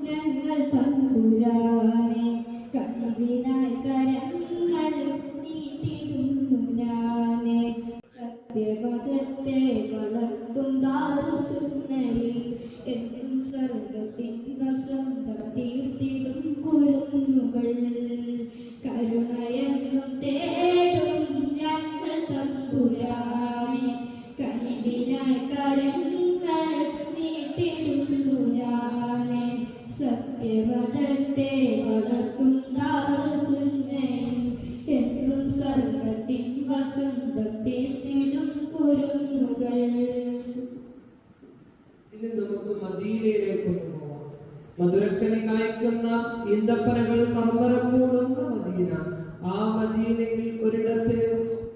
ഞങ്ങൾ തമ്പുരാനെ കനിവിനായി കരങ്ങൾ നീട്ടിടുന്നു ഞാനെ സത്യമതത്തെ വളർത്തും ദാറുസുന്നയിൽ എന്നും സർവത്തിൻ വസന്തം തീർത്തിടും കുരുന്നുകൾ കരുണയെന്നും തേടും ഞങ്ങൾ തമ്പുരാനെ കനിവിനായി കരങ്ങൾ നീട്ടിടുന്നു ഞാനെ സത്യവദത്തെ വളർത്തും ദാറുസുന്നയിൽ എന്നും സർവത്തിൻ വസന്തം തീർത്തിടും കുരുന്നുകൾ. ഇനി നമുക്ക് മദീനയിലേക്ക് പോകാം. മധുരക്കനി കായ്ക്കുന്ന ഈന്തപ്പനകൾ മർമരം മൂടുന്ന മദീന. ആ മദീനയിൽ ഒരിടത്ത്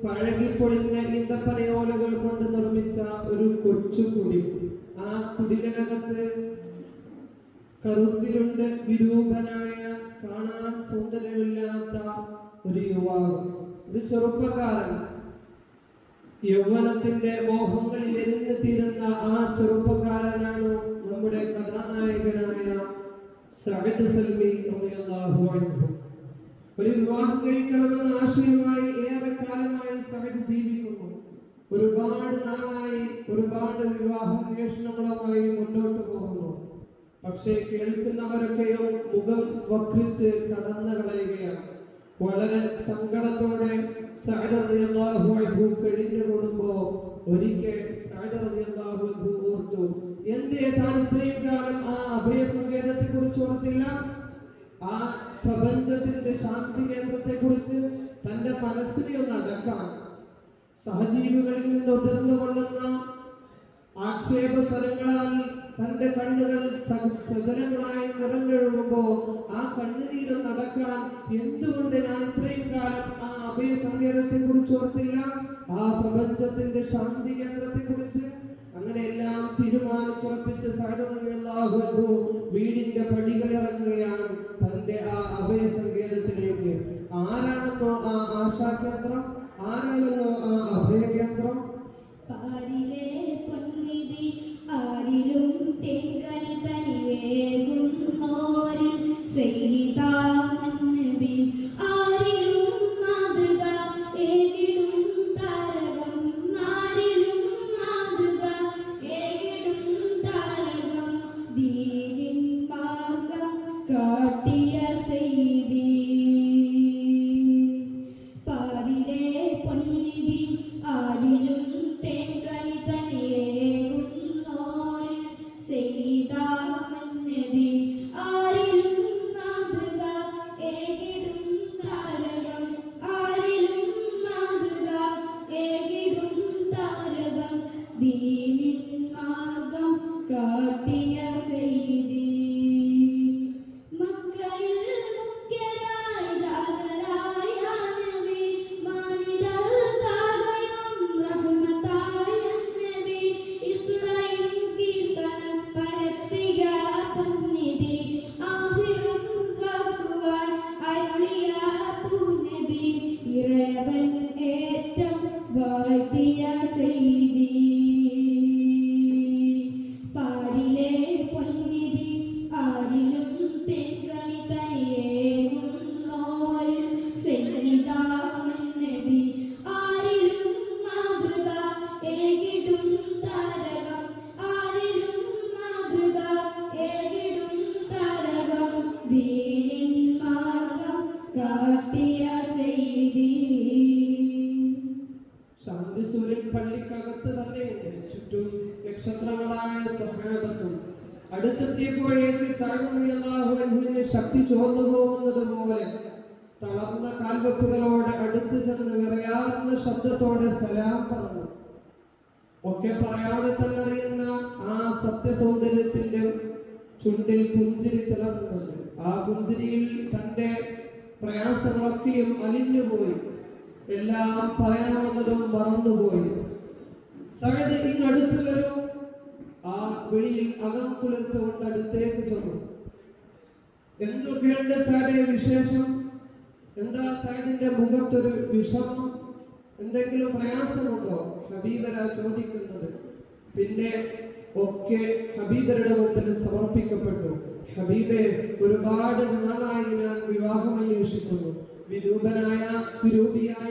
പഴകിപ്പൊളിഞ്ഞ ഈന്തപ്പനയോലകൾ കൊണ്ട് നിർമ്മിച്ച ഒരു കൊച്ചു കുടിൽ. ആ കുടിലിനകത്ത് കറുത്തിരുണ്ട് വിരൂപനായ കാണാൻ സൗന്ദര്യമില്ലാത്ത ഒരു യുവാവ്, ഒരു ചെറുപ്പക്കാരൻ. യൗവനത്തിന്റെ മോഹങ്ങളിൽ എരിഞ്ഞു തീരുന്ന ആ ചെറുപ്പക്കാരനാണ് നമ്മുടെ കഥാനായകനായ സഅദ് സൽമി റളിയല്ലാഹു അൻഹു. ഒരു വിവാഹം കഴിക്കണമെന്ന ആശയമായി ഏറെ കാലമായി സഅദ് ജീവിക്കുന്നു. ഒരുപാട് നാളായി ഒരുപാട് വിവാഹാന്വേഷണങ്ങളുമായി മുന്നോട്ട് പോകുന്നു. പക്ഷേ കേൾക്കുന്നവരൊക്കെയും മുഖം വക്രിച്ച് കടന്നു കളയുകയാണ്. വളരെ സങ്കടത്തോടെ സഅദ് റളിയല്ലാഹു അൻഹു കഴിഞ്ഞുകൂടുമ്പോൾ ഒരിക്കൽ സഅദ് റളിയല്ലാഹു അൻഹു ഓർത്തു, എന്തേ താൻ ഇത്രയും കാലം ആ അഭയസങ്കേതത്തെ കുറിച്ച് ഓർത്തില്ല? ആ പ്രപഞ്ചത്തിന്റെ ശാന്തി കേന്ദ്രത്തെ കുറിച്ച് തന്റെ മനസ്സിനെ ഒന്ന് അടക്കാൻ, സഹജീവികളിൽ നിന്ന് ഉതിർന്നുകൊള്ളുന്ന ആക്ഷേപ സ്വരങ്ങളാൽ തന്റെ കണ്ണുകൾ സജലങ്ങളായി നിറഞ്ഞൊഴുകുമ്പോ ആ കണ്ണുനീര് നടക്കാൻ എന്തുകൊണ്ട് ഞാൻ ഇത്രയും കാലം ആ അഭയ സങ്കേതത്തെ കുറിച്ച് ഓർത്തില്ല, ആ പ്രപഞ്ചത്തിന്റെ ശാന്തി കേന്ദ്രത്തെ കുറിച്ച്? അങ്ങനെ എല്ലാം തീരുമാനിച്ചുറപ്പിച്ച് സഅദ് റളിയല്ലാഹു അൻഹു വീടിന്റെ പടികൾ ഇറങ്ങുകയാണ് തന്റെ ആ അഭയ സങ്കേതത്തിലേക്ക്. ആരാണെന്നോ ആ ആശാകേന്ദ്രം, ആരാണെന്നോ ആ അഭയകേന്ദ്രം? പാരിലെ പൊന്നിധി ആരിലും തെങ്കനി തനിയേകുന്നോരിൽ സയ്യിദാൻ നബി ആരിലും മാതൃക ഏകിടും താരകം ആരിലും മാതൃക ഏകിടും താരകം ദീനിൻ മാർഗം കാട്ടിയ സയ്യിദി പാരിലെ പൊന്നിധി ആരിലും തേങ്കനി തനിയേകുന്നോരിൽ സയ്യിദാൻ നബി ആരിലും മാതൃക ഏകിടും താരകം ആരിലും മാതൃക ഏകിടും താരകം ദീനിൻ മാർഗം കാട്ടിയ സയ്യിദി മക്കയിൽ മുഖ്യരായ ജാതരായ നബി മാനിതർക്കാകയും റഹ്മത്തായ നബി ഇഖ്റയും കീർത്തനം പരത്തിയ പൊന്നിധി ആഹിറം കാക്കുവാൻ അരുളിയ പൂനബി ഇറവൻ ഏറ്റം വാഴ്ത്തിയ സയ്യിദി പാരിലെ പൊന്നിധി ആരിലും തെങ്കനി തനിയേകുന്നോരിൽ സയ്യിദാൻ നബി ആരിലും മാതൃക ഏകിടും താരകം ആരിലും മാതൃക ഏകിടും താരകം ദീനിൻ മാർഗം കാട്ടിയ സയ്യിദി. ശാന്തി സൂര്യൻ പള്ളിക്കകത്ത് തന്നെയുണ്ട്, ചുറ്റും നക്ഷത്രങ്ങളായ സ്വഹാബത്തും. അടുത്തെത്തിയപ്പോഴേക്ക് സഅദ് റളിയല്ലാഹു അൻഹുവിന്റെ ശക്തി ചോർന്നു പോകുന്നത് പോലെ തളർന്ന കാൽവെപ്പുകളോടെ അടുത്ത് ചെന്ന് വിറയാർന്ന ശബ്ദത്തോടെ സലാം പറഞ്ഞു. ഒക്കെ പറയാതെ തന്നെ അറിയുന്ന ആ സത്യസൗന്ദര്യത്തിന്റെ ചുണ്ടിൽ പുഞ്ചിരി തിളങ്ങുന്നുണ്ട്. ആ പുഞ്ചിരിയിൽ തന്റെ പ്രയാസങ്ങളൊക്കെയും അലിഞ്ഞുപോയി, എല്ലാം പറയാവുന്നതും മറന്നുപോയി. സഅദ് ഇങ്ങടുത്ത് വരൂ. ആ വിളിയിൽ അകം കുളിർത്തുകൊണ്ട് അടുത്തേക്ക് ചെന്നു. എന്തൊക്കെയുണ്ട് സഅദേ വിശേഷം? എന്താ സഅദിന്റെ മുഖത്തൊരു വിഷമം? എന്തെങ്കിലും പ്രയാസമുണ്ടോ? ഹബീബര ചോദിക്കുന്നത്. പിന്നെ ഒക്കെ ഹബീബരുടെ മുമ്പിൽ സമർപ്പിക്കപ്പെട്ടു. ഹബീബെ, ഒരുപാട് നാളായി ഞാൻ വിവാഹം അന്വേഷിക്കുന്നു. വിരൂപിയായ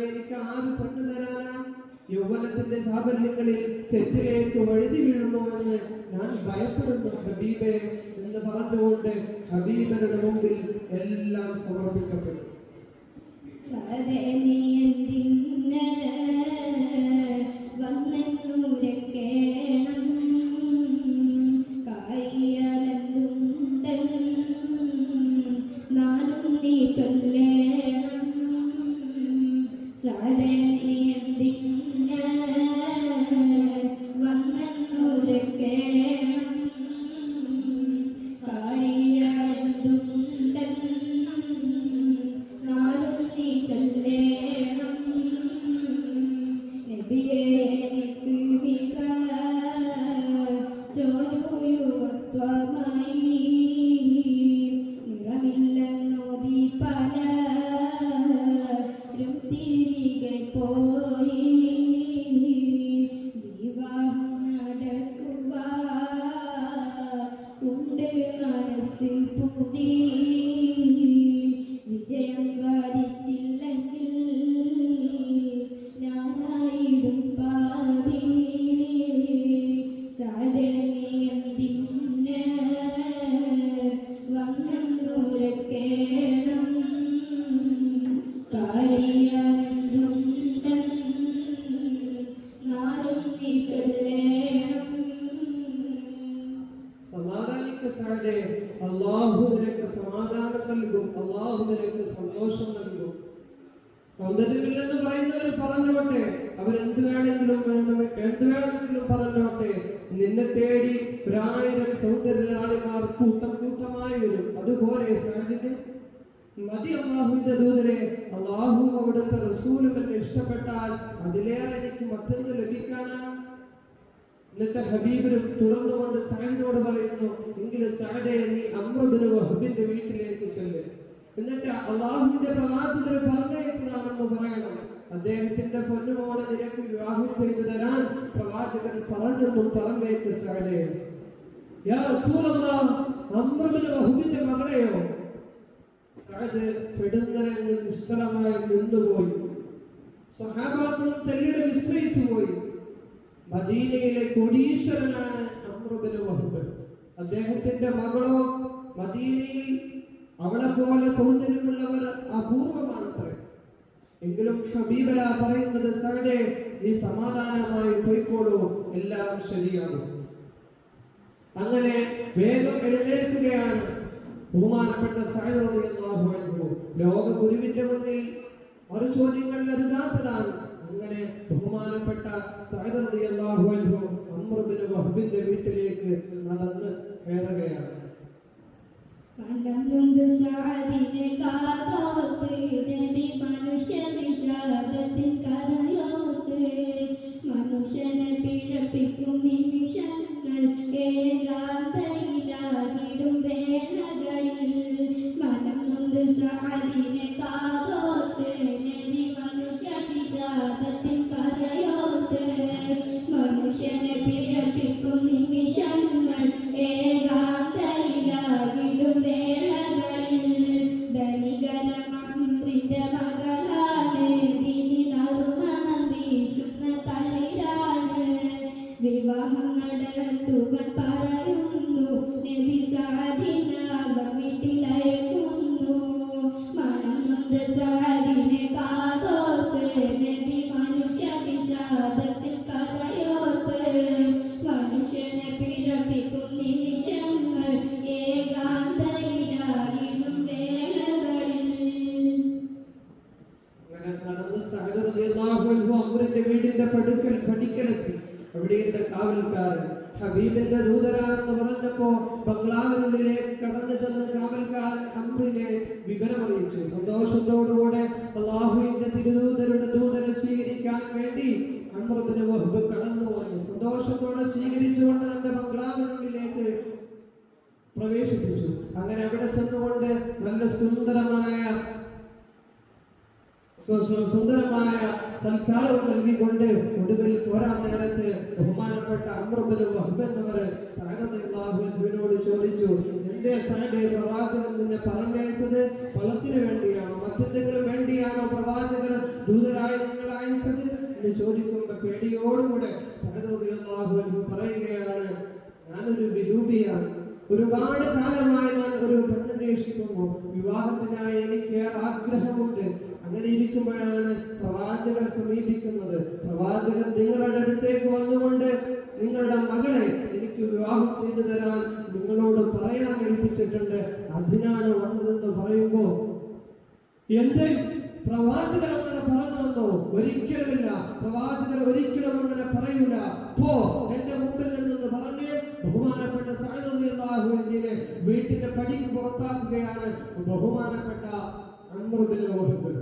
എനിക്ക് ആര് പെണ്ണ് തരാനാണ്? യൗവനത്തിന്റെ ചാബല്യങ്ങളിൽ തെറ്റിലേക്ക് വഴുതി വീഴുമോ എന്ന് ഞാൻ ഭയപ്പെടുന്നു ഹബീബെ എന്ന് പറഞ്ഞുകൊണ്ട് ഹബീബരുടെ മുമ്പിൽ എല്ലാം സമർപ്പിക്കപ്പെട്ടു. വിജയം വരിച്ചില്ലെങ്കിൽ ഞാനായിടും പാടി സാധനയെന്തിന് വന്നൂരക്കേണം കാര്യമെന്തുണ്ട് നാളും നീ ചൊല്ലേണം. സമാധാനിക്ക് സാധേ, അള്ളാഹു നിനക്ക് സമാധാനം നൽകും, അള്ളാഹു നിനക്ക് സന്തോഷം നൽകും. സൗന്ദര്യമില്ലെന്ന് പറയുന്നവർ പറഞ്ഞോട്ടെ, അവരെന്ത് വേണമെങ്കിലും പറഞ്ഞോട്ടെ. നിന്നെ തേടി 1000 സൗന്ദര്യരാണിമാർ കൂട്ടം കൂട്ടമായി വരും. അതുപോലെ സാധിന് മതി അള്ളാഹുവിന്റെ ദൂതരെ, അള്ളാഹുവും അവിടുത്തെ റസൂലും എന്നെ ഇഷ്ടപ്പെട്ടാൽ അതിലേറെ എനിക്ക് മറ്റൊന്ന് ലഭിക്കാനാണ്. എന്നിട്ട് ഹബീബിന് തുടർന്നുകൊണ്ട് സഅദിനോട് പറയുന്നു, എങ്കിലും സഅദേ, നീ അംർ ഇബ്നു വഹബിന്റെ വീട്ടിലേക്ക് ചെല്ല്. എന്നിട്ട് അള്ളാഹുവിന്റെ പ്രവാചകർ പറഞ്ഞയച്ചതാണെന്ന് പറയണം. അദ്ദേഹത്തിന്റെ പൊന്നുമോളെ നിനക്ക് വിവാഹം ചെയ്തു തരാൻ പ്രവാചകൻ പറഞ്ഞെന്നും പറഞ്ഞേക്ക് സഅദേ. യാ റസൂലല്ലാഹ്, അംർ ഇബ്നു വഹബിന്റെ മകളെയോ? സഅദ് പെടുന്നനെ നിഷ്കളമായി നിന്നുപോയി. സ്വഹാബാക്കളും തല്ലിയുടെ വിസ്മയിച്ചു പോയി. മദീനയിലെ കോടീശ്വരനാണ് അംർ ഇബ്നു വഹബ്. അദ്ദേഹത്തിന്റെ മകളോ മദീനയിൽ അവളെ പോലെ സൗന്ദര്യമുള്ളവർ അപൂർവമാണത്രേ. എങ്കിലും ഹബീബല പറയുന്നത്, സഅദേ, നീ സമാധാനമായി പോയിക്കോളൂ, എല്ലാം ശരിയാകും. അങ്ങനെ വേഗം എഴുന്നേൽക്കുകയാണ് ബഹുമാനപ്പെട്ട സഅദ് റളിയല്ലാഹു അൻഹു. ലോക ഗുരുവിന്റെ മുന്നിൽ ഒരു ചോദ്യങ്ങൾ അരുതാത്തതാണ്. അങ്ങനെ ബഹുമാനപ്പെട്ട സഅദ് റളിയല്ലാഹു അൻഹു അംർ ഇബ്നു വഹബിന്റെ വീട്ടിലേക്ക് നടന്ന് കയറുകയാണ്. പണ്ടൊന്ന് സഅദിനെ കാതോർത്ത് നബി മനുഷ്യ വിഷാദത്തിൻ കരയോർത്ത് മനുഷ്യനെ പിഴപ്പിക്കും നിമിഷങ്ങൾ ഏകാന്തയിലാകിടും വേളകളിൽ മനം നൊന്ത് സഅദിനെ കാതോർത്ത് നബി മനുഷ്യ വിഷാദത്തിൻ കരയോർത്ത് മനുഷ്യനെ പിഴപ്പിക്കും നിമിഷങ്ങൾ ഏകാന്തയിലാകിടും വേളകളിൽ ധനികന അംറിന്റെ മകളാണ്, ദിനി നറുമണം വീശുന്ന തളിരാണ്. വിവാഹം നടത്തുവാൻ പറയുന്നു നബി സഅദിനെ അവർ വീട്ടിലയക്കുന്നു. മനം നൊന്ത് സഅദിനെ കാതോർത്ത് നബി മനുഷ്യ വിഷാദത്തിൽ കരയോർത്ത് മനുഷ്യനെ പിഴപ്പിക്കും നിമിഷങ്ങൾ ഏകാന്തയിലായിടും വേളകളിൽ. അങ്ങനെ നടന്ന് സഅദ് റളിയല്ലാഹു അൻഹു അംറിന്റെ വീടിന്റെ പടിക്കലെത്തി. അവിടെയുണ്ട് കാവൽക്കാരൻ. ഹബീബിന്റെ ദൂതരാണെന്ന് പറഞ്ഞപ്പോ ബംഗ്ലാവിനുള്ളിലേക്ക് കടന്നു ചെന്ന് കാവൽക്കാരൻ അംറിനെ വിവരമറിയിച്ചു. സന്തോഷത്തോടുകൂടെ അള്ളാഹുവിന്റെ തിരുദൂതരുടെ ദൂതരെ സ്വീകരിക്കാൻ വേണ്ടി അംർ ഇബ്നു വഹബ് കടന്നു വന്നു. സന്തോഷത്തോടെ സ്വീകരിച്ചുകൊണ്ട് തന്റെ ബംഗ്ലാവിനുള്ളിലേക്ക് പ്രവേശിപ്പിച്ചു. അങ്ങനെ അവിടെ ചെന്നുകൊണ്ട് നല്ല സുന്ദരമായ സുന്ദരമായ സൽക്കാരവും നൽകിക്കൊണ്ട് ഒടുവിൽ പോരാൻ നേരത്ത് ബഹുമാനപ്പെട്ട അംർ ഇബ്നു വഹ്ബ് എന്നവർ സഅദ് റളിയല്ലാഹു അൻഹുവിനോട് ചോദിച്ചു, എന്റെ സഅദേ, പ്രവാചകൻ നിന്നെ പറഞ്ഞയച്ചത് ഫലത്തിന് വേണ്ടിയാണോ, മറ്റെന്തെങ്കിലും വേണ്ടിയാണോ പ്രവാചകർ ദൂതരായി നിങ്ങൾ അയച്ചത് എന്ന് ചോദിക്കുമ്പോൾ പേടിയോടുകൂടെ സഅദ് റളിയല്ലാഹു അൻഹു പറയുകയാണ്, ഞാനൊരു വിരൂപിയാണ്. ഒരുപാട് കാലമായി ഞാൻ ഒരു പെണ്ണന്വേഷിക്കുന്നു. വിവാഹത്തിനായി എനിക്ക് ആഗ്രഹമുണ്ട്. അങ്ങനെ ഇരിക്കുമ്പോഴാണ് പ്രവാചകർ സമീപിക്കുന്നത്. പ്രവാചകൻ നിങ്ങളുടെ അടുത്തേക്ക് വന്നുകൊണ്ട് നിങ്ങളുടെ മകളെ എനിക്ക് വിവാഹം ചെയ്തു തരാൻ നിങ്ങളോട് പറയാൻ ഏൽപ്പിച്ചിട്ടുണ്ട്, അതിനാണ് വന്നതെന്ന് പറയുമ്പോ എന്ത് പ്രവാചകർ അങ്ങനെ പറഞ്ഞോ? ഒരിക്കലുമില്ല. പ്രവാചകർ ഒരിക്കലും അങ്ങനെ പറയൂല. പോ എന്റെ മുമ്പിൽ നിന്ന് പറഞ്ഞ് ബഹുമാനപ്പെട്ട സഅദ് റളിയല്ലാഹു അൻഹുവിനെ വീട്ടിന്റെ പടിക്ക് പുറത്താക്കുകയാണ് ബഹുമാനപ്പെട്ട അംർ ഇബ്നു വഹ്ബ്.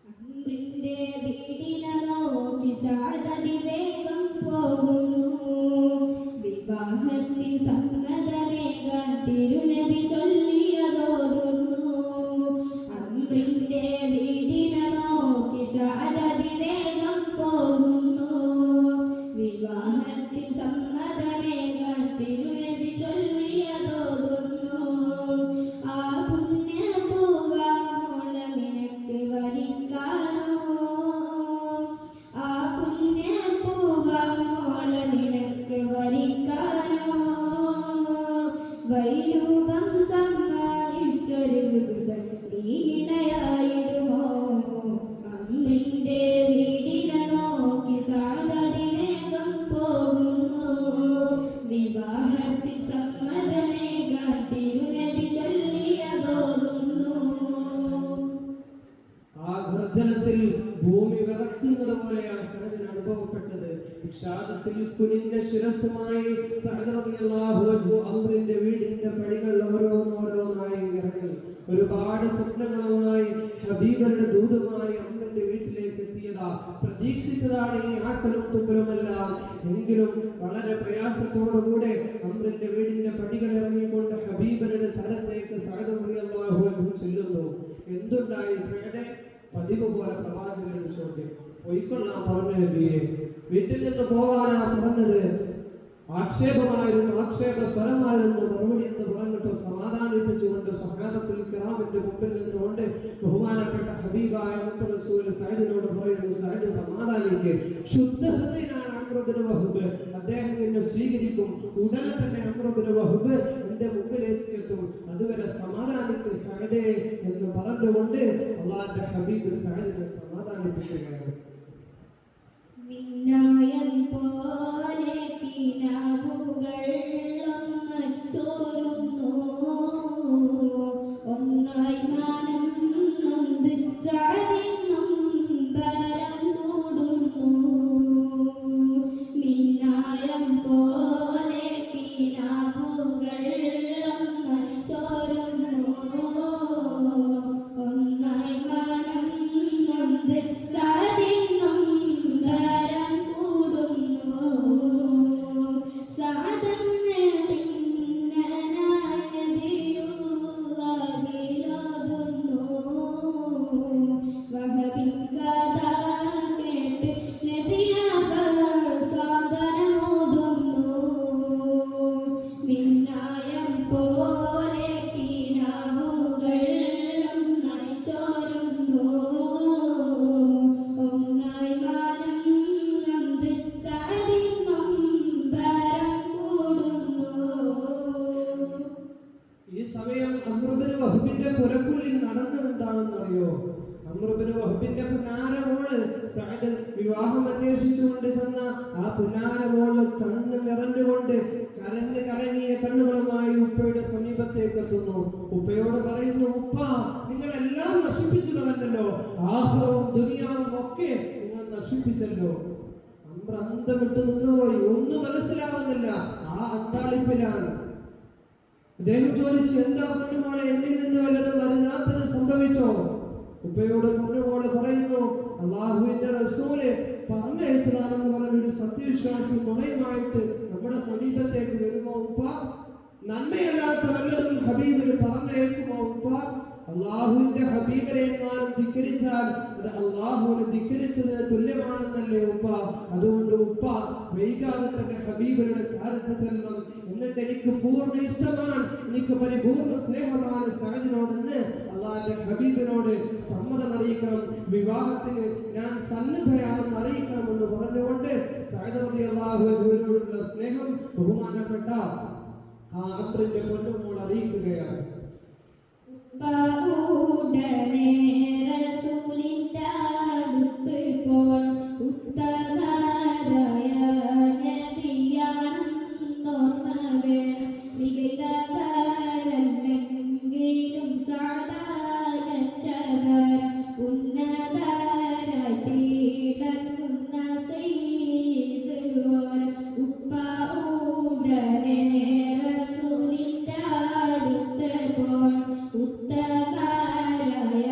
അംറിന്റെ വീടിനെ നോക്കി സഅദ് വേഗം പോകുന്നു. വിവാഹത്തിൽ സമ്മതമേകാൻ തിരുനബി ചൊല്ലിയതോതുന്നു. അംറിന്റെ വീടിനെ നോക്കി സഅദ് വേഗം പോകുന്നു. വിവാഹത്തിൽ സമ്മതമേകാൻ തിരുനബി ചൊല്ലിയതോതുന്നു. ആ പുണ്യപൂവാമോള നിനക്ക് വരിക്കാനോ, ആ പുണ്യപൂവാമോള നിനക്ക് വരിക്കാനോ, വൈരൂപം സമ്മാനിച്ചൊരു ഈടയായിടുമോ. അംറിന്റെ വീടിനെ നോക്കി സഅദ് വേഗം പോകുന്നു. വിവാഹത്തിൽ സമ്മതമേകാൻ തിരുനബി ചൊല്ലിയതോതുന്നു. ആ ഗർജനത്തിൽ ഭൂമി വിറക്കുന്നത് പോലെയാണ് സഅദിന് അനുഭവപ്പെട്ടത്. വിഷാദത്തിൽ കുനിഞ്ഞ ശിരസ്സുമായി സഅദ് റളിയല്ലാഹു അൻഹു അംറിന്റെ വീടിന്റെ പടികൾ ഓരോന്നോരോന്നായി ഇറങ്ങി. ഒരുപാട് സ്വപ്നങ്ങളുമായി ഹബീബരുടെ ദൂതമായി അംറിന്റെ വീട്ടിലേക്ക് എത്തിയതാ. പ്രതീക്ഷിച്ചതാണ് ഈ ആട്ടലും തുമ്പലുമെല്ലാം. എങ്കിലും വളരെ പ്രയാസത്തോടുകൂടെ അംറിന്റെ വീടിന്റെ പടികൾ ഇറങ്ങിക്കൊണ്ട് ഹബീബരുടെ ചരത്തേക്ക് സഅദ് റളിയല്ലാഹു അൻഹു ചെല്ലുന്നു. എന്തുണ്ടായി സഅദേ? പതിവ് പോലെ പ്രവാചകരുടെ ചോദ്യം. പൊയ്ക്കൊള്ളാൻ പറഞ്ഞു നബിയെ. വീട്ടിൽ നിന്ന് പോവാനാ പറഞ്ഞത്. ആക്ഷേപമായിരുന്നു, ആക്ഷേപ സ്വരമായിരുന്നു മറുപടി എന്ന് പറഞ്ഞിട്ട് സമാധാനിപ്പിച്ചുകൊണ്ട് സ്വഹാബത്തുൽ കിറാമിന്റെ മുമ്പിൽ നിന്നുകൊണ്ട് ബഹുമാനപ്പെട്ട ഹബീബായ മുത്ത് റസൂൽ സഅദിനോട് പറയുന്നു, സഅദ് സമാധാനിക്ക്. ശുദ്ധഹൃദയനാണ് അംർ ഇബ്നു വഹ്ബ്. അദ്ദേഹം എന്നെ സ്വീകരിക്കും. ഉടനെ തന്നെ അംർ ഇബ്നു വഹ്ബ് എന്റെ മുമ്പിലേക്ക് എത്തും. അതുവരെ സമാധാനിക്ക് സഅദേ എന്ന് പറഞ്ഞുകൊണ്ട് അല്ലാഹുവിന്റെ ഹബീബ് സഅദിനെ സമാധാനിപ്പിക്കുകയാണ്. മിന്നായം പോലെ കിനാവുകൾ ഒന്ന് ചോരുന്നു. ഒന്നായി മാനം നൊന്ത് സഅദിനും ബരം കൂടുന്നു. മിന്നായം പോലെ കിനാവുകൾ ഒന്ന് ചോരുന്നു. ഒന്നായി മാനം നൊന്ത് സഅദിനും ബരം കൂടുന്നു. സഅദെന്ന പിന്നനായ നബിയുള്ളാഹിലോതുന്നു. വഹബിൻ കഥ കേട്ട് നബിയവർ സാന്ത്വനമോതുന്നു. മിന്നായം പോലെ കിനാവുകൾ ഒന്നായി ചോരുന്നു. ഒന്നായി മാനം നൊന്ത് സഅദിനും ബരം കൂടുന്നു. ഈ സമയം അംർ ഇബ്നു വഹ്ബിന്റെ പുരക്കുള്ളിൽ നടന്നത് എന്താണെന്നറിയോ? അംർ ഇബ്നു വഹ്ബിന്റെ പുന്നാരമോള് സഅദ് വിവാഹം അന്വേഷിച്ചുകൊണ്ട് ചെന്ന ആ പുന്നാരമോള് കണ്ണ് നിറഞ്ഞുകൊണ്ട് കരഞ്ഞ് കലങ്ങിയ കണ്ണുകളുമായി ഉപ്പയുടെ സമീപത്തേക്ക് എത്തുന്നു. ഉപ്പയോട് പറയുന്നു, ഉപ്പ, നിങ്ങളെല്ലാം നശിപ്പിച്ചു കളഞ്ഞല്ലോ. ആഖിറവും ദുനിയാവും ഒക്കെ നിങ്ങൾ നശിപ്പിച്ചല്ലോ. അംർ അന്തം വിട്ട് നിന്നുപോയി. ഒന്നും മനസ്സിലാവുന്നില്ല. ആ അന്താളിപ്പിലാണ്. അദ്ദേഹം ചോദിച്ചു, എന്താ പൊന്നുമോളെ, എന്നിൽ നിന്ന് വല്ലതും അറിയാത്തത് സംഭവിച്ചോ? ഉപ്പയോട് പൊന്നുമോള് പറയുന്നു, അല്ലാഹുവിന്റെ റസൂല് പറഞ്ഞയച്ചതാണെന്ന് പറഞ്ഞൊരു സത്യവിശ്വാസി നുണയുമായിട്ട് നമ്മുടെ സമീപത്തേക്ക് വരുമോ ഉപ്പ? നന്മയല്ലാത്ത വല്ലതും ഹബീബിന് പറഞ്ഞയക്കുമോ ഉപ്പ? അള്ളാഹുവിന്റെ ഹബീബിനെ എങ്ങാനും ധിക്കരിച്ചാൽ അത് അള്ളാഹുവിനെ ധിക്കരിച്ചതിന് തുല്യമാണെന്നല്ലേ ഉപ്പ. അതുകൊണ്ട് ഉപ്പ വൈകാതെ തന്നെ ഹബീബിയുടെ ചാരത്ത് ചെല്ലണം. എന്നിട്ട് എനിക്ക് പൂർണ്ണ ഇഷ്ടമാണ്, എനിക്ക് പരിപൂർണ്ണ സ്നേഹമാണ് സഅദിനോടെന്ന് അള്ളാഹിന്റെ ഹബീബിനോട് സമ്മതം അറിയിക്കണം. വിവാഹത്തിന് ഞാൻ സന്നദ്ധയാണെന്ന് അറിയിക്കണമെന്ന് പറഞ്ഞുകൊണ്ട് സഅദ് റളിയല്ലാഹു അൻഹുവിനോടുള്ള സ്നേഹം ബഹുമാനപ്പെട്ട ആ അംറിന്റെ പൊന്നുമോൾ അറിയിക്കുകയാണ്. ഉടനെ റസൂലിന്റെ അടുത്ത് പോണം, ഉത്തമരായ നബിയാണെന്നോർമ്മ വേണം. മികച്ചവരല്ലെങ്കിലും സാധാരണച്ചവരം ഉന്നതരായി തീടങ്ങുന്ന സെയ്ത് ഓരം. ഉപ്പ ഉടനെ റസൂലിന്റെ അടുത്ത് പോണം, ഉത്തമരായ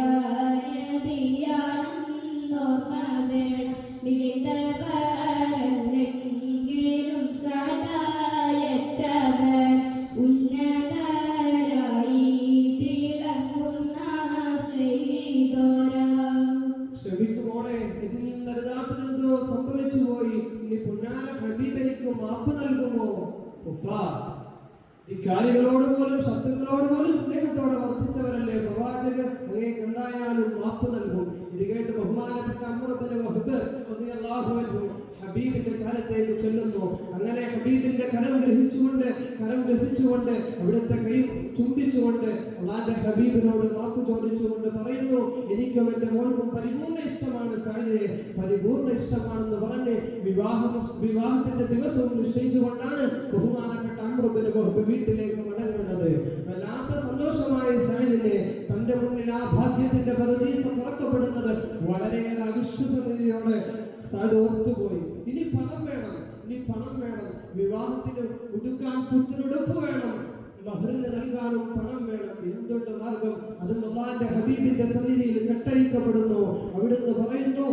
നബിയാണെന്നോർമ്മ വേണം. മികച്ചവരല്ലെങ്കിലും സദായച്ചവർ ഉന്നതരായി തിളങ്ങുന്ന സെയ്തോരാ. ക്ഷമിക്കുമോളെ, ഇതിൽ നിന്നരുതാത്തതെന്തോ സംഭവിച്ചു പോയി. ഇനി പുന്നാര ഹബീബ് എനിക്ക് മാപ്പ് നൽകുമോ? ഉപ്പ, ധിക്കാരികളോട് പോലും ശത്രുക്കളോട് പോലും സ്നേഹത്തോടെ വർദ്ധിച്ചവരല്ലേ പ്രവാചകർ. അങ്ങേക്ക് എന്തായാലും മാപ്പ് നൽകും. ഇത് കേട്ട് ബഹുമാനപ്പെട്ട അംർ ഇബ്നു വഹബ് റളിയല്ലാഹു അൻഹു ഹബീബിന്റെ ചാരത്തേക്ക് ചെല്ലുന്നു. അങ്ങനെ ഹബീബിന്റെ കരം ഗ്രഹിച്ചുകൊണ്ട് അവിടുത്തെ കൈ ചുംബിച്ചുകൊണ്ട് അല്ലാഹുവിന്റെ ഹബീബിനോട് മാപ്പ് ചോദിച്ചുകൊണ്ട് പറയുന്നു, എനിക്കും എന്റെ മോൾക്കും പരിപൂർണ്ണ ഇഷ്ടമാണ് സഅദിനെ, പരിപൂർണ്ണ ഇഷ്ടമാണെന്ന് പറഞ്ഞ് വിവാഹത്തിന്റെ ദിവസവും നിശ്ചയിച്ചുകൊണ്ടാണ് ബഹുമാനപ്പെട്ട അംർ ഇബ്നു വഹബ് വീട്ടിലേക്ക് മടങ്ങുന്നത്. വല്ലാത്ത സന്തോഷമായ സഅദിനെ തന്റെ മുന്നിൽ ആ ഭാഗ്യത്തിന്റെ പരദീസം തുറക്കപ്പെടുന്നത് വളരെയേറെ അവിശ്വസനീയതയോടെ സഅദ് ഓർത്തുപോയി. ഇനി പണം വേണം, വിവാഹത്തിന് ഉടുക്കാൻ പുത്തനുടുപ്പ് വേണം, മഹറിന് നൽകാനും പണം വേണം. എന്തുണ്ട് മാർഗം? അതും അല്ലാഹുവിന്റെ ഹബീബിന്റെ സന്നിധിയിൽ കെട്ടഴിക്കപ്പെടുന്നു. അവിടുന്ന് പറയുന്നു,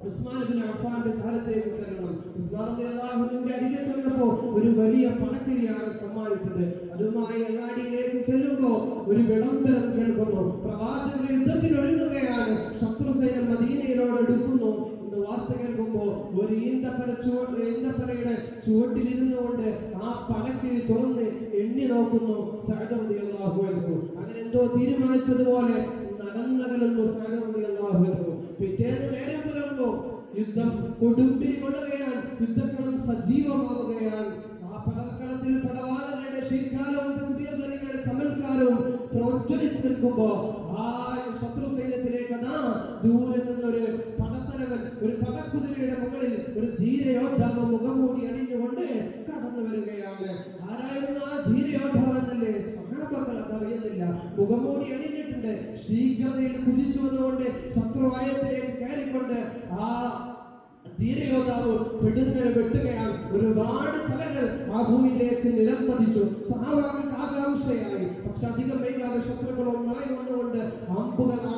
ഉസ്മാൻ ഇബ്നു അഫ്ഫാന്റെ ചാരത്തേക്ക് ചെല്ലണം. ഉസ്മാൻ റളിയല്ലാഹു അൻഹുവിന്റെ അരികെ ചെന്നപ്പോൾ ഒരു വലിയ പണക്കിഴിയാണ് സമ്മാനിച്ചത്. അതുമായി അങ്ങാടിയിലേക്ക് ചെല്ലുമ്പോൾ ഒരു വിളംബരം കേൾക്കുന്നു. പ്രവാചകർ യുദ്ധത്തിനൊരുങ്ങുകയാണ്, ശത്രു സൈന്യം മദീനയിലോട് അടുക്കുന്നു എന്ന് വാർത്ത കേൾക്കുമ്പോൾ ഒരു ഈന്തപ്പനയുടെ ചുവട്ടിലിരുന്നുകൊണ്ട് ആ പണക്കിഴി തുറന്ന് എണ്ണി നോക്കുന്നു സഅദ് റളിയല്ലാഹു അൻഹു. അങ്ങനെ എന്തോ തീരുമാനിച്ചതുപോലെ നടന്നകലുന്നു സഅദ് റളിയല്ലാഹു അൻഹു. പിറ്റേന്ന് നേരം പുലർന്നു, യുദ്ധം കൊടുമ്പിരി കൊള്ളുകയാണ്, യുദ്ധക്കളം സജീവമാവുകയാണ്. ആ പടക്കളത്തിൽ പടവാളങ്ങളുടെ ശീൽക്കാലവും തക്ബീറുകളുടെ ചമൽക്കാരവും പ്രോജ്വലിച്ചു നിൽക്കുമ്പോ ആ ശത്രു സൈന്യത്തിലേക്ക് ദൂരെ നിന്നൊരു പടത്തലവൻ ഒരു പടക്കുതിരയുടെ മുകളിൽ ഒരു ധീരയോദ്ധാവ് മുഖംമൂടി അണിഞ്ഞുകൊണ്ട് കടന്നു വരികയാണ്. ആരായിരുന്നു ആ ധീരയോദ്ധാവ് എന്നല്ലേ സ്വഹാബകൾ അറിയുന്നില്ല. മുഖംമൂടി അണിഞ്ഞിട്ടുണ്ട്, ശീഘ്രതയിൽ കുതിച്ചു വന്നുകൊണ്ട് ശത്രുവാലയത്തിലേക്ക് കയറിക്കൊണ്ട് ആ ധീരയോദ്ധാവ് പെടുന്നതിന് വെട്ടുകയാണ്. ഒരുപാട് തലകൾ ആ ഭൂമിയിലേക്ക് നിലംപതിച്ചു. സഹാബാക്കൾക്ക് ആകാംക്ഷയായി. പക്ഷെ അധികം വൈകാതെ ശത്രുക്കൾ ഒന്നായി വന്നുകൊണ്ട് അമ്പുകൾ ആ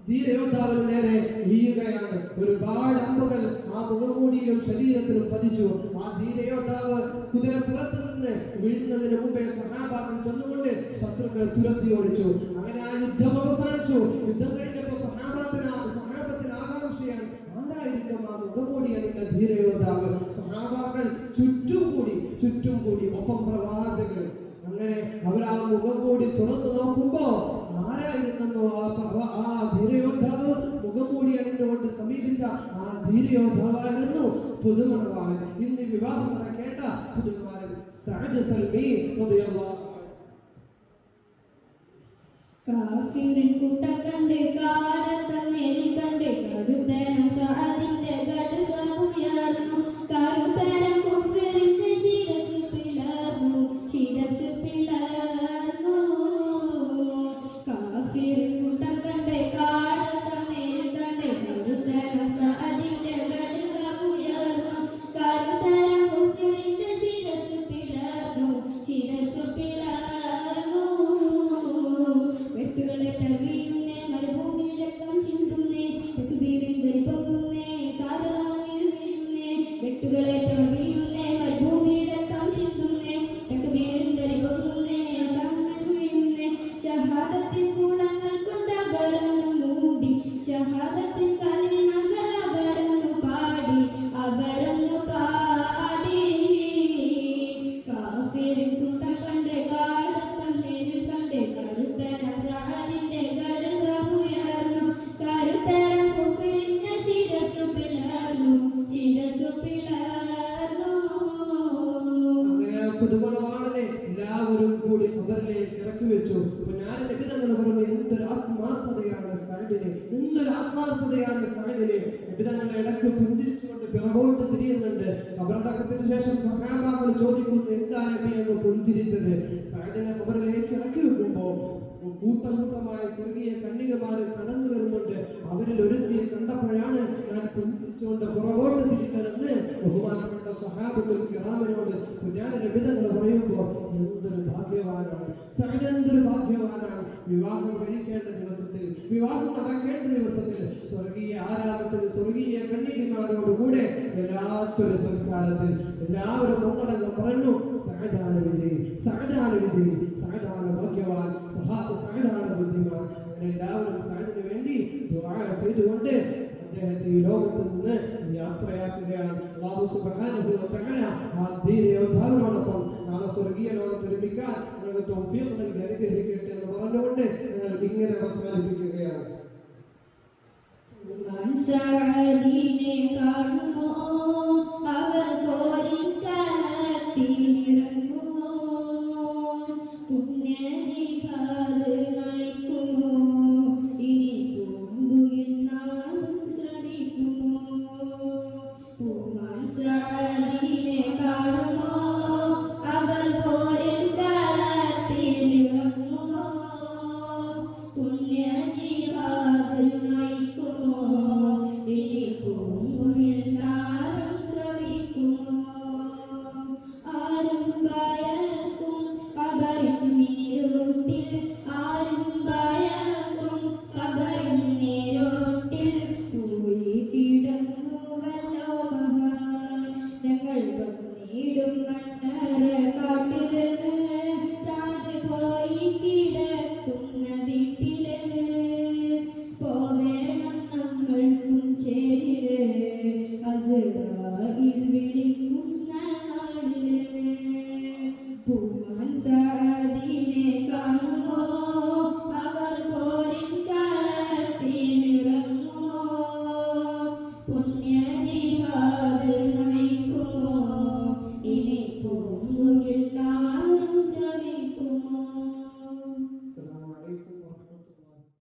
ധീരയോദ്ധാവിന് നേരെ വീഴുകയാണ്. ഒരുപാട് അമ്പുകൾ ആ മുഖംമൂടിയിലും ശരീരത്തിലും പതിച്ചു. ആ ധീരയോദ്ധാവ് കുതിരപ്പുറത്ത് നിന്ന് വീഴുന്നതിന് മുമ്പേ സഹാബാക്കൾ ചെന്നുകൊണ്ട് ശത്രുക്കളെ തുരത്തി ഓടിച്ചു. അങ്ങനെ ആ യുദ്ധം അവസാനിച്ചു. യുദ്ധം കഴിഞ്ഞപ്പോൾ സഹാബത്തിന് ആകാംക്ഷയാണ്, ആരായിരിക്കും ആ മുഖംമൂടി അണിഞ്ഞ ധീരയോദ്ധാവ്? സഹാബാക്കൾ ചുറ്റും കൂടി ഒപ്പം പ്രവാചകർ. അങ്ങനെ അവർ ആ മുഖംമൂടി തുറന്നു നോക്കുമ്പോ ആരായിരുന്നു ആ ധീരയോദ്ധാവ്? മുഖംമൂടി അണിഞ്ഞുകൊണ്ട് സമീപിച്ച ആ ധീരയോദ്ധാവായിരുന്നു പുതുമണവാളൻ. ഇന്ന് വിവാഹം നടക്കേണ്ട പുതുമണവാളൻ സഅദ് സൽമി റളിയല്ലാഹു അൻഹു. കാഫിറിൻ കൂട്ടം കണ്ട് കാടത്തമ്മേൽ കണ്ട് കടുത്തരം സഅദിന്റെ ഘടകമുയർന്നു. കടുത്തരം കുഫറിന്റെ ശിരസ് പിളർന്നു. കാഫിറിൻ കൂട്ടം കണ്ട് കാടത്തമ്മേൽ കണ്ട് കടുത്തരം സഅദിന്റെ ഘടകമുയർന്നു. കടുത്തരം കുഫറിന്റെ ശിരസ് പിളർന്നു. വെട്ടുകളേറ്റ വീഴുന്നേ, മരുഭൂമിയിൽ രക്തം ചിന്തുന്നേ, തക്ബീറിന്റെ ഖബറിലേക്ക് ഇറക്കി വെച്ചു. പൊന്നാര നബി തങ്ങൾ പറഞ്ഞു, എന്തൊരു ആത്മാർത്ഥതയാണ് സഅദിന്, എന്തൊരു ആത്മാർത്ഥതയാണ് സഅദിന്. നബി തങ്ങൾ ഇടയ്ക്ക് പുഞ്ചിരിച്ചുകൊണ്ട് പിറകോട്ട് തിരിയുന്നുണ്ട്. ഖബറടക്കത്തിന് ശേഷം സഹാബാക്കൾ ചോദിക്കുന്നു, എന്താ നബി എന്ന് പുഞ്ചിരിച്ചത്? സഅദിനെ ഖബറിലേക്ക് ഇറക്കി വെക്കുമ്പോൾ കൂട്ടം കൂട്ടമായ സ്വർഗീയ കന്യകമാർ കടന്നു വരുന്നുണ്ട്. അവരിൽ ഒരുത്തിയെ കണ്ടപ്പോഴാണ് ഞാൻ പുഞ്ചിരിച്ചുകൊണ്ട് പുറകോട്ട് തിരിഞ്ഞതെന്ന് ബഹുമാനപ്പെട്ട സ്വഹാബത്തുൽ കിറാമിനോട് പുന്നാര നബി തങ്ങൾ പറയുമ്പോൾ എന്തൊരു ഭാഗ്യവാനാണ് സഅദ്, എന്തൊരു ഭാഗ്യവാനാണ്. വിവാഹം കഴിക്കേണ്ട ദിവസത്തിൽ, വിവാഹം നടക്കേണ്ട ദിവസത്തിൽ സ്വർഗീയ ആരാമത്തിൽ സ്വർഗീയ കന്യകമാരോടുകൂടെ വല്ലാത്തൊരു സൽക്കാരത്തിൽ എല്ലാവരും ഒന്നടങ്കം പറഞ്ഞു, സഅദാണ് വിജയി, സഅദാണ് വിജയി, സഅദാണ് ഭാഗ്യവാൻ, സഅദാണ് ബുദ്ധിമാൻ. അങ്ങനെ എല്ലാവരും സഅദിന് വേണ്ടി ദുആ ചെയ്തുകൊണ്ട് അദ്ദേഹത്തെ ഈ ലോകത്ത് നിന്ന് യാത്രയാക്കുകയാണ്. അല്ലാഹു സുബ്ഹാനഹു വ തആല ആ ദീന യോദ്ധാവിനോടൊപ്പം നാളെ സ്വർഗീയ ലോകത്ത് ഒരുമിക്കാൻ ഞങ്ങൾക്ക് തൗഫീഖ് നൽകി അനുഗ്രഹിക്കട്ടെ എന്ന് പറഞ്ഞുകൊണ്ട് ഞങ്ങൾ ഇങ്ങനെ അവസാനിപ്പിക്കുകയാണ്. സഅദിനെ കാണുമോ, അവർ പോരിൻ കളത്തിലിറങ്ങുമോ, പുണ്യ ജിഹാദ് നയിക്കുമോ, ഇനി പൂങ്കുയിൽ നാളും ശ്രമിക്കുമോ. പൂമാൻ സഅദിനെ കാണുമോ, അവർ പോരിൻ കളത്തിലിറങ്ങുമോ, പുണ്യ ജിഹാദ് നയിക്കുമോ, ഇനി പൂങ്കുയിൽ നാളും ശ്രമിക്കുമോ. ആരും ഭയക്കും ഖബറിൻ നീരോട്ടിൽ, ആരും ഭയക്കും ഖബറിൻ നീരോട്ടിൽ, പോയി കിടന്നുവല്ലോ മഹാൻ ഞങ്ങൾ വന്നിടും മണ്ണറ കാട്ടില്, ചാത് പോയി കിടക്കുന്ന വീട്ടില്, പോവേണം നമ്മൾക്കും ചേരില്, അസ്റായിൽ വിളിക്കും